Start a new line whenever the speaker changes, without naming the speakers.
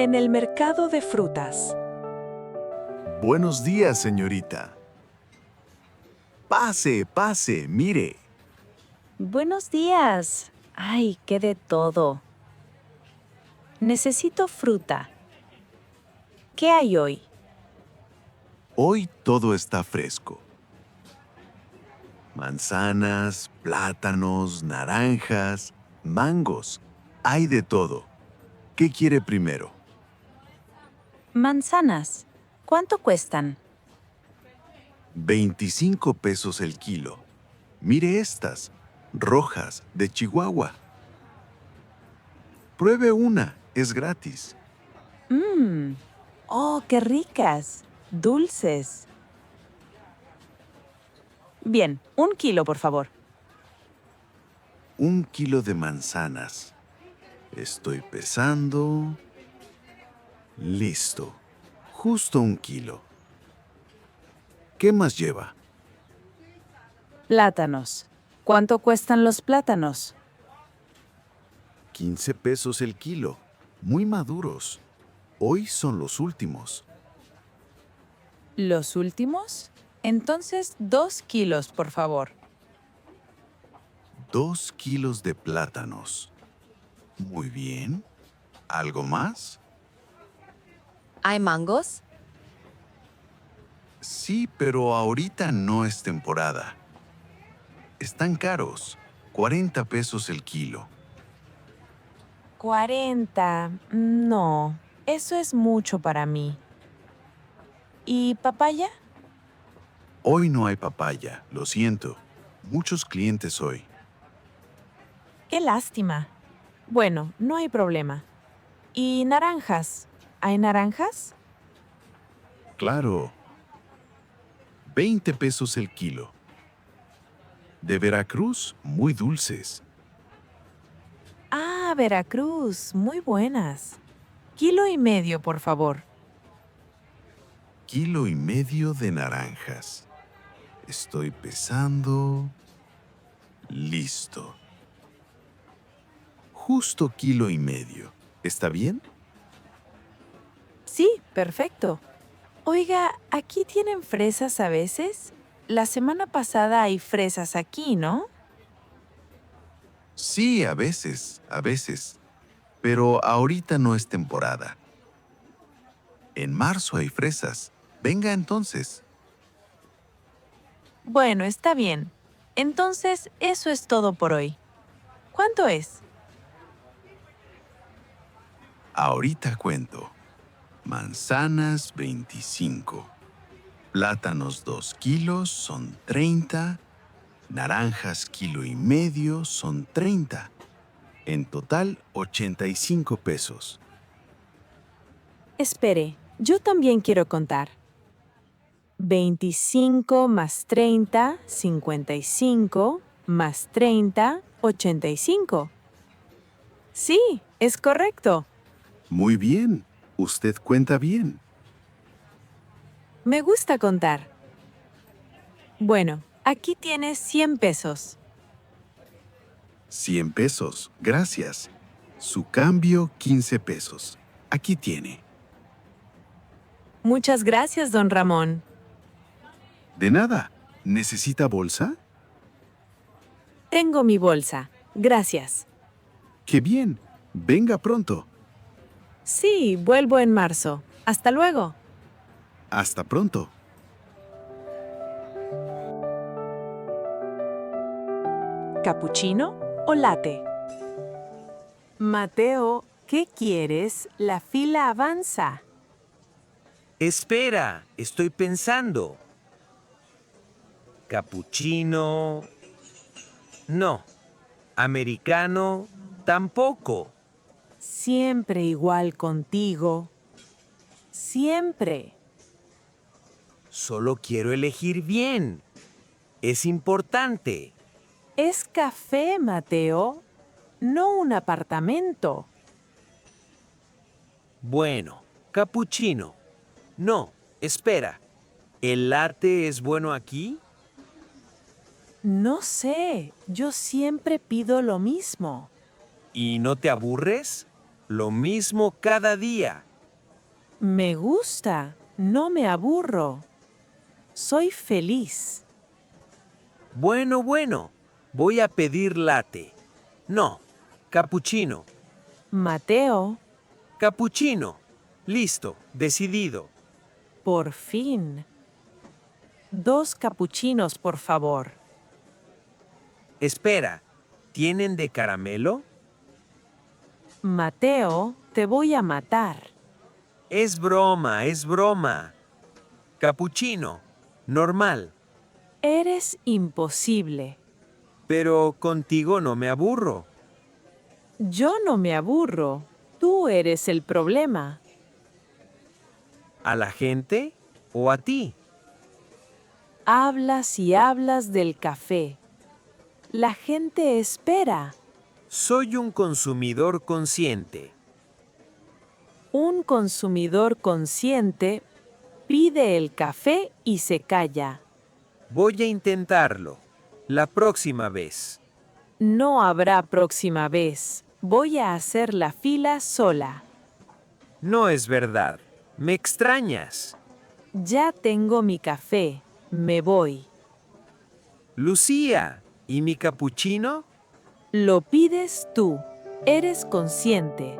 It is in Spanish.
En el mercado de frutas.
Buenos días, señorita. Pase, pase, mire.
Buenos días. Ay, qué de todo. Necesito fruta. ¿Qué hay hoy?
Hoy todo está fresco. Manzanas, plátanos, naranjas, mangos. Hay de todo. ¿Qué quiere primero?
Manzanas. ¿Cuánto cuestan?
25 pesos el kilo. Mire estas, rojas, de Chihuahua. Pruebe una, es gratis.
Mmm. Oh, qué ricas. Dulces. Bien, 1 kilo, por favor.
1 kilo de manzanas. Estoy pesando. Listo. Justo 1 kilo. ¿Qué más lleva?
Plátanos. ¿Cuánto cuestan los plátanos?
15 pesos el kilo. Muy maduros. Hoy son los últimos.
¿Los últimos? Entonces, 2 kilos, por favor.
2 kilos de plátanos. Muy bien. ¿Algo más?
¿Hay mangos?
Sí, pero ahorita no es temporada. Están caros. 40 pesos el kilo.
40. No, eso es mucho para mí. ¿Y papaya?
Hoy no hay papaya, lo siento. Muchos clientes hoy.
Qué lástima. Bueno, no hay problema. ¿Y naranjas? ¿Hay naranjas?
Claro. 20 pesos el kilo. De Veracruz, muy dulces.
Ah, Veracruz, muy buenas. 1,5 kilos, por favor.
1,5 kilos de naranjas. Estoy pesando. Listo. Justo 1,5 kilos. ¿Está bien?
Sí, perfecto. Oiga, ¿aquí tienen fresas a veces? La semana pasada hay fresas aquí, ¿no?
Sí, a veces, a veces. Pero ahorita no es temporada. En marzo hay fresas. Venga entonces.
Bueno, está bien. Entonces, eso es todo por hoy. ¿Cuánto es?
Ahorita cuento. Manzanas 25. Plátanos 2 kilos son 30. Naranjas 1,5 kilos son 30. En total 85 pesos.
Espere, yo también quiero contar. 25 más 30, 55, más 30, 85. Sí, es correcto.
Muy bien. Usted cuenta bien.
Me gusta contar. Bueno, aquí tienes 100 pesos.
100 pesos. Gracias. Su cambio 15 pesos. Aquí tiene.
Muchas gracias, don Ramón.
De nada. ¿Necesita bolsa?
Tengo mi bolsa. Gracias.
¡Qué bien! Venga pronto.
Sí, vuelvo en marzo. Hasta luego.
Hasta pronto.
¿Capuchino o latte? Mateo, ¿qué quieres? La fila avanza.
Espera, estoy pensando. Capuchino. No. Americano. Tampoco.
Siempre igual contigo. Siempre.
Solo quiero elegir bien. Es importante.
Es café, Mateo, no un apartamento.
Bueno, capuchino. No, espera. ¿El latte es bueno aquí?
No sé, yo siempre pido lo mismo.
¿Y no te aburres? Lo mismo cada día.
Me gusta, no me aburro. Soy feliz.
Bueno, bueno. Voy a pedir latte. No, cappuccino.
Mateo,
Cappuccino. Listo, decidido.
por fin. 2 capuchinos, por favor.
Espera, ¿tienen de caramelo?
Mateo, te voy a matar.
Es broma, es broma. Cappuccino. Normal.
Eres imposible.
Pero contigo no me aburro.
Yo no me aburro. Tú eres el problema.
¿A la gente o a ti?
Hablas y hablas del café. La gente espera.
Soy un consumidor consciente.
Un consumidor consciente pide el café y se calla.
Voy a intentarlo. La próxima vez.
No habrá próxima vez. Voy a hacer la fila sola.
No es verdad. Me extrañas.
Ya tengo mi café. Me voy.
Lucía, ¿y mi capuchino?
Lo pides tú. Eres consciente.